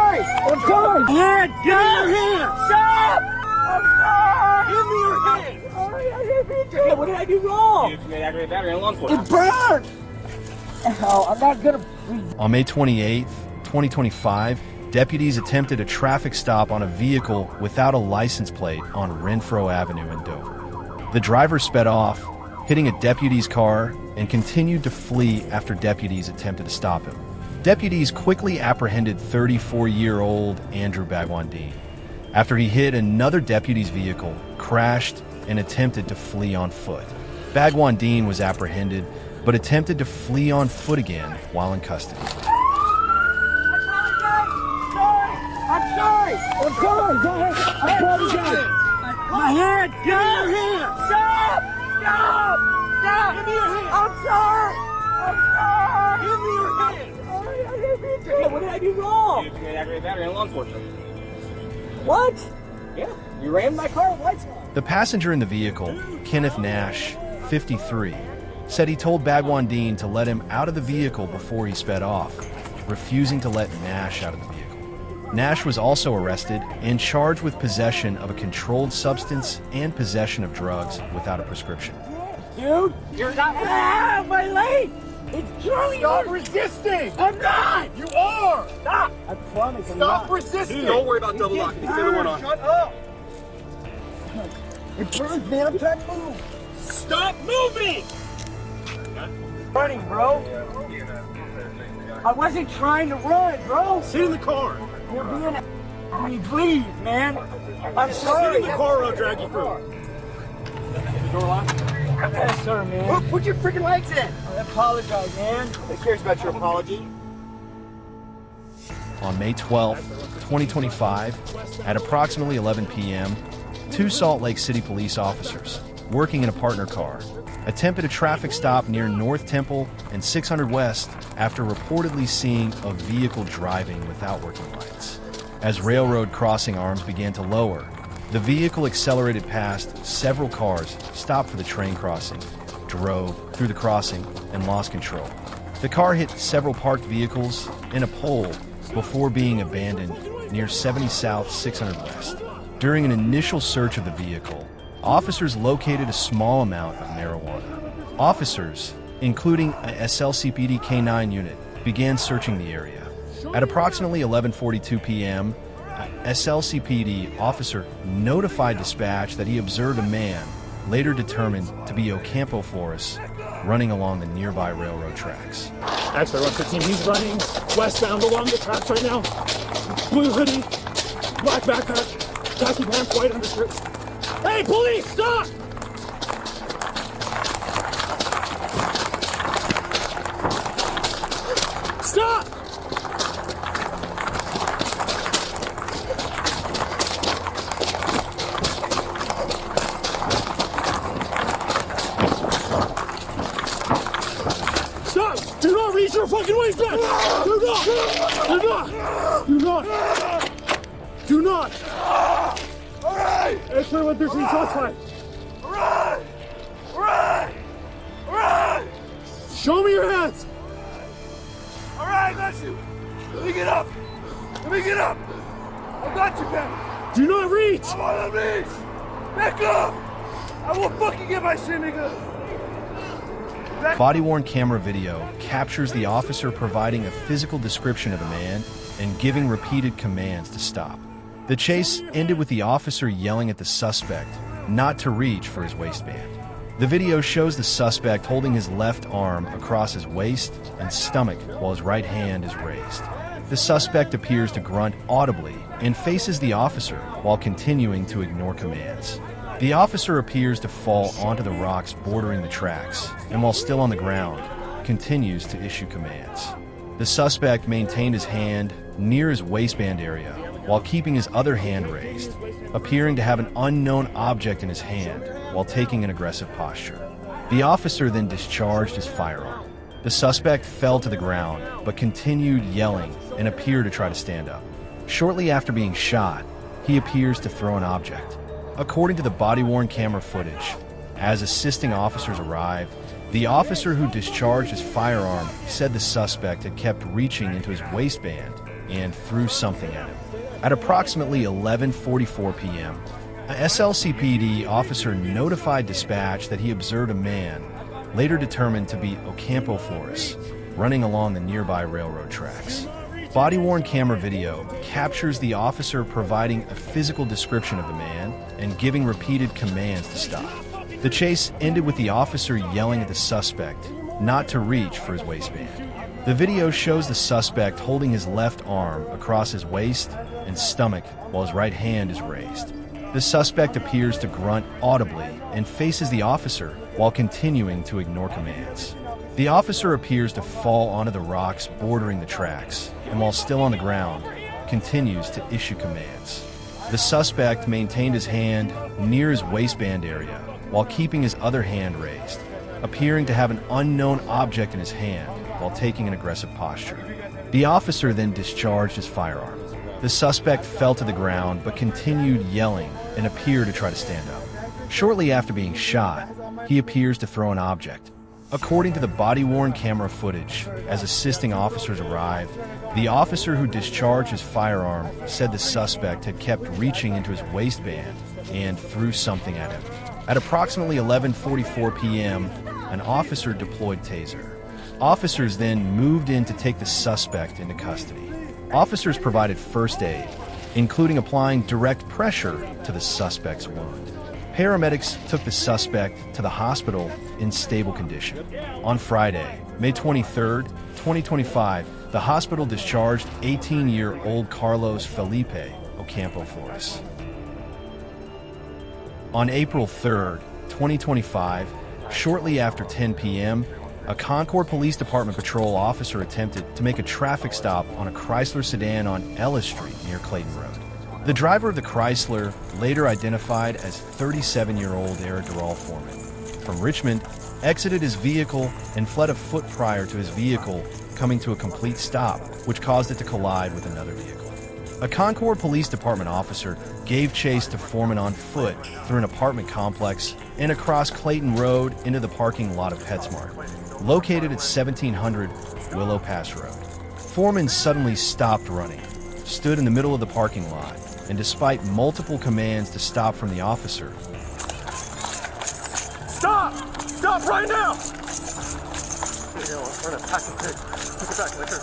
sorry! I'm sorry! Hand! Give me your hand! Stop! I'm sorry! Give me your hand! Sorry, I didn't mean to. What did I do wrong? You committed aggravated battery on law enforcement. It burned! Hell, I'm not gonna... On May 28, 2025, deputies attempted a traffic stop on a vehicle without a license plate on Renfro Avenue in Dover. The driver sped off, hitting a deputy's car, and continued to flee after deputies attempted to stop him. Deputies quickly apprehended 34-year-old Andrew Bagwandine after he hit another deputy's vehicle, crashed, and attempted to flee on foot. Bagwandine was apprehended, but attempted to flee on foot again while in custody. I'm sorry! I'm sorry! Go ahead! I apologize! My hand! Give me your hand! Stop! Stop! Stop! Give me your hand! I'm sorry! I'm sorry! Give me your hand! Sorry, I didn't mean to. What did I do wrong? You committed aggravated battery on law enforcement. What? Yeah, you rammed my car with lights on. The passenger in the vehicle, Kenneth Nash, 53, said he told Bagwandine to let him out of the vehicle before he sped off, refusing to let Nash out of the vehicle. Nash was also arrested and charged with possession of a controlled substance and possession of drugs without a prescription. Dude, you're not. Ah, my leg! It's Charlie! Stop resisting! I'm not! You are! Stop! I promise I'm Stop not. resisting! Don't worry about double locking. It's the other one on. Shut up! It burns, man. I'm trying to move. Stop moving! Running, bro. I wasn't trying to run, bro. Sit in the car! You're being... I mean, please, man. I'm Sit sorry. in the car or I'll drag you through. Door locked? Yes, sir, man. Put your freaking legs in. I apologize, man. Who cares about your apology? On May 12, 2025, at approximately 11 p.m., two Salt Lake City police officers, working in a partner car, attempted a traffic stop near North Temple and 600 West after reportedly seeing a vehicle driving without working lights. As railroad crossing arms began to lower, the vehicle accelerated past several cars, stopped for the train crossing, drove through the crossing, and lost control. The car hit several parked vehicles and a pole before being abandoned near 70 South 600 West. During an initial search of the vehicle, officers located a small amount of marijuana. Officers, including a SLCPD K-9 unit, began searching the area. At approximately 11:42 p.m., a SLCPD officer notified dispatch that he observed a man, later determined to be Ocampo Forrest, running along the nearby railroad tracks. Actually, 115, he's running westbound along the tracks right now. Blue hoodie, black backpack, khaki pants, white undershirt. Hey, police, stop! Stop! Stop! Do not reach your fucking waistband! Do not! Do not! Do not! Do not! Alright! X-ray 113 suspect! Alright! Alright! Alright! Show me your hands! Alright, I got you! Let me get up! Let me get up! I got you, man! Do not reach! I'm on the knees! Back up! I will fucking get my shit, nigga! Body-worn camera video captures the officer providing a physical description of the man and giving repeated commands to stop. The chase ended with the officer yelling at the suspect not to reach for his waistband. The video shows the suspect holding his left arm across his waist and stomach while his right hand is raised. The suspect appears to grunt audibly and faces the officer while continuing to ignore commands. The officer appears to fall onto the rocks bordering the tracks, and while still on the ground, continues to issue commands. The suspect maintained his hand near his waistband area while keeping his other hand raised, appearing to have an unknown object in his hand while taking an aggressive posture. The officer then discharged his firearm. The suspect fell to the ground, but continued yelling and appeared to try to stand up. Shortly after being shot, he appears to throw an object. According to the body-worn camera footage, as assisting officers arrived, the officer who discharged his firearm said the suspect had kept reaching into his waistband and threw something at him. At approximately 11:44 p.m., a SLCPD officer notified dispatch that he observed a man, later determined to be Ocampo Flores, running along the nearby railroad tracks. Body-worn camera video captures the officer providing a physical description of the man and giving repeated commands to stop. The chase ended with the officer yelling at the suspect not to reach for his waistband. The video shows the suspect holding his left arm across his waist and stomach while his right hand is raised. The suspect appears to grunt audibly and faces the officer while continuing to ignore commands. The officer appears to fall onto the rocks bordering the tracks, and while still on the ground, continues to issue commands. The suspect maintained his hand near his waistband area while keeping his other hand raised, appearing to have an unknown object in his hand while taking an aggressive posture. The officer then discharged his firearm. The suspect fell to the ground but continued yelling and appeared to try to stand up. Shortly after being shot, he appears to throw an object. According to the body-worn camera footage, as assisting officers arrived, the officer who discharged his firearm said the suspect had kept reaching into his waistband and threw something at him. At approximately 11:44 p.m., an officer deployed taser. Officers then moved in to take the suspect into custody. Officers provided first aid, including applying direct pressure to the suspect's wound. Paramedics took the suspect to the hospital in stable condition. On Friday, May 23, 2025, the hospital discharged 18-year-old Carlos Felipe Ocampo Flores. On April 3, 2025, shortly after 10 p.m., a Concord Police Department patrol officer attempted to make a traffic stop on a Chrysler sedan on Ellis Street near Clayton Road. The driver of the Chrysler, later identified as 37-year-old Eric Durrell Foreman, from Richmond, exited his vehicle and fled afoot prior to his vehicle coming to a complete stop, which caused it to collide with another vehicle. A Concord Police Department officer gave chase to Foreman on foot through an apartment complex and across Clayton Road into the parking lot of PetSmart, located at 1700 Willow Pass Road. Foreman suddenly stopped running, stood in the middle of the parking lot, and despite multiple commands to stop from the officer, Stop! Stop right now! We're gonna pack the pig. Take it back, liquor.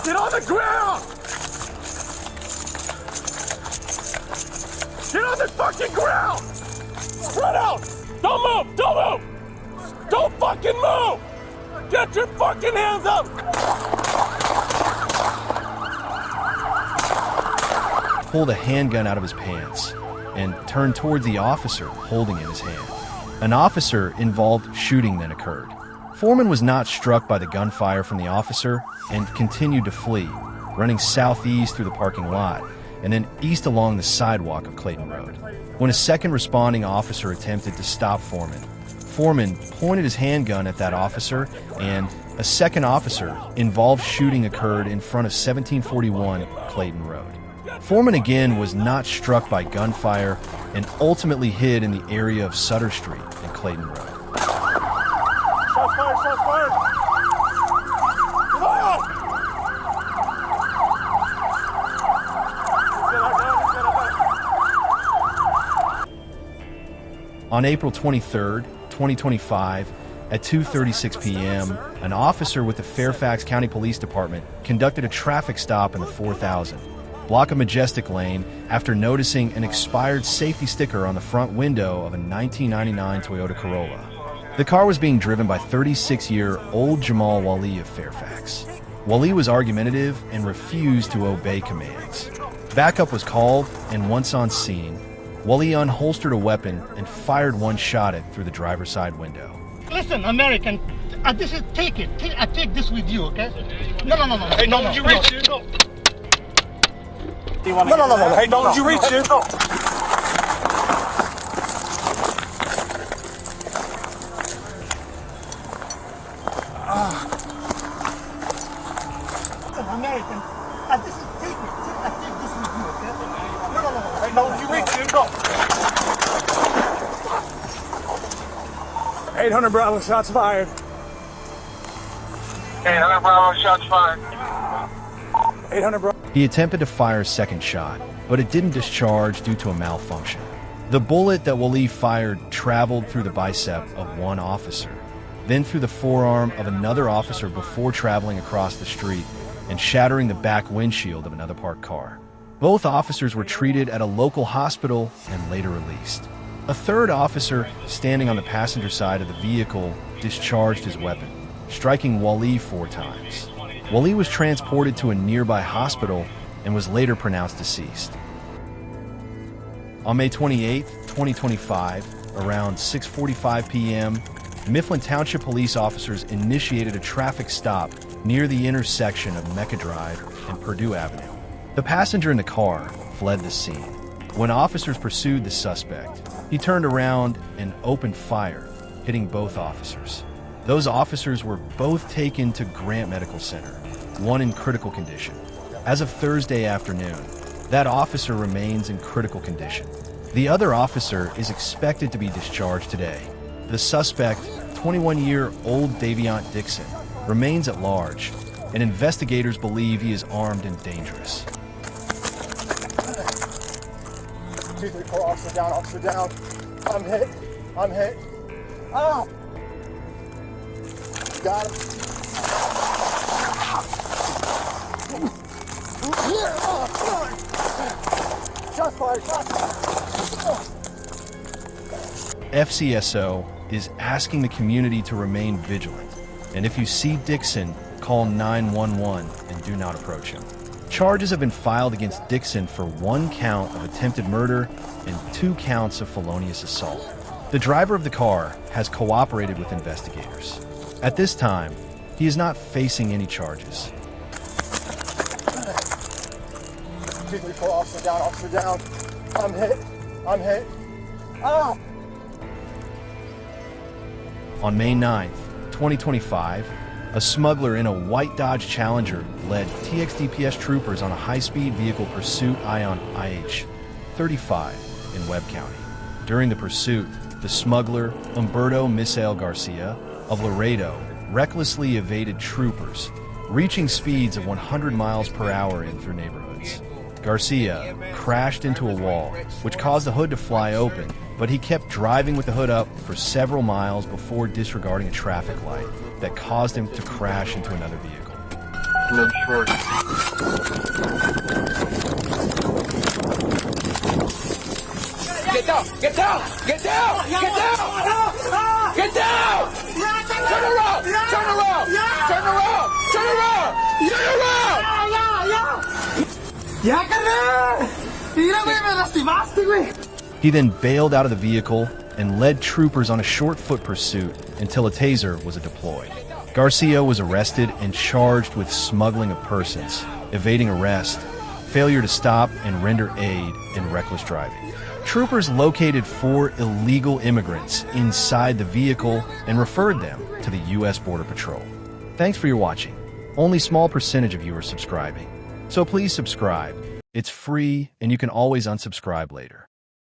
Get on the ground! Get on the fucking ground! Spread out! Don't move! Don't move! Don't fucking move! Get your fucking hands up! pulled a handgun out of his pants and turned towards the officer holding it in his hand. An officer-involved shooting then occurred. Foreman was not struck by the gunfire from the officer and continued to flee, running southeast through the parking lot and then east along the sidewalk of Clayton Road. When a second responding officer attempted to stop Foreman, Foreman pointed his handgun at that officer, and a second officer-involved shooting occurred in front of 1741 Clayton Road. Foreman again was not struck by gunfire and ultimately hid in the area of Sutter Street and Clayton Road. Shots fired! Shots fired! Come on! On April 23, 2025, at 2:36 p.m., an officer with the Fairfax County Police Department conducted a traffic stop in the 4000 block of Majestic Lane after noticing an expired safety sticker on the front window of a 1999 Toyota Corolla. The car was being driven by 36-year-old Jamal Wali of Fairfax. Wali was argumentative and refused to obey commands. Backup was called, and once on scene, Wali unholstered a weapon and fired one shot at through the driver's side window. Listen, American, this is take it. Take this with you, okay? No. Hey, don't you reach it? No. No. Hey, don't you reach it? No. American, this is take it. Take this with you, okay? No. Hey, don't you reach it? No. 800 Bravo, shots fired. 800 Bravo, shots fired. 800 bro. He attempted to fire a second shot, but it didn't discharge due to a malfunction. The bullet that Wally fired traveled through the bicep of one officer, then through the forearm of another officer before traveling across the street and shattering the back windshield of another parked car. Both officers were treated at a local hospital and later released. A third officer, standing on the passenger side of the vehicle, discharged his weapon, striking Wally 4 times. Wally was transported to a nearby hospital and was later pronounced deceased. On May 28, 2025, around 6:45 p.m., Mifflin Township police officers initiated a traffic stop near the intersection of Mecca Drive and Purdue Avenue. The passenger in the car fled the scene. When officers pursued the suspect, he turned around and opened fire, hitting both officers. Those officers were both taken to Grant Medical Center, one in critical condition. As of Thursday afternoon, that officer remains in critical condition. The other officer is expected to be discharged today. The suspect, 21-year-old Daviant Dixon, remains at large, and investigators believe he is armed and dangerous. 234, officer down, officer down. I'm hit. I'm hit. Ow! Got him. Shots fired, shots fired. FCSO is asking the community to remain vigilant, and if you see Dixon, call 911 and do not approach him. Charges have been filed against Dixon for 1 count of attempted murder and 2 counts of felonious assault. The driver of the car has cooperated with investigators. At this time, he is not facing any charges. 234, officer down, officer down. I'm hit. I'm hit. Ow! On May 9th, 2025, a smuggler in a white Dodge Challenger led TXDPS troopers on a high-speed vehicle pursuit on IH-35 in Webb County. During the pursuit, the smuggler, Humberto Misael Garcia of Laredo, recklessly evaded troopers, reaching speeds of 100 miles per hour in through neighborhoods. Garcia crashed into a wall, which caused the hood to fly open, but he kept driving with the hood up for several miles before disregarding a traffic light that caused him to crash into another vehicle. Get down! Get down! Get down! Get down! Get down! Turn around! Turn around! Turn around! Turn around! Turn around! ¡Ya, carnal! ¡Mira, güey! ¡Me lastimaste, güey! He then bailed out of the vehicle and led troopers on a short foot pursuit until a taser was deployed. Garcia was arrested and charged with smuggling of persons, evading arrest, failure to stop and render aid, and reckless driving. Troopers located 4 illegal immigrants inside the vehicle and referred them to the U.S. Border Patrol. Thanks for your watching. Only small percentage of you are subscribing, so please subscribe. It's free and you can always unsubscribe later.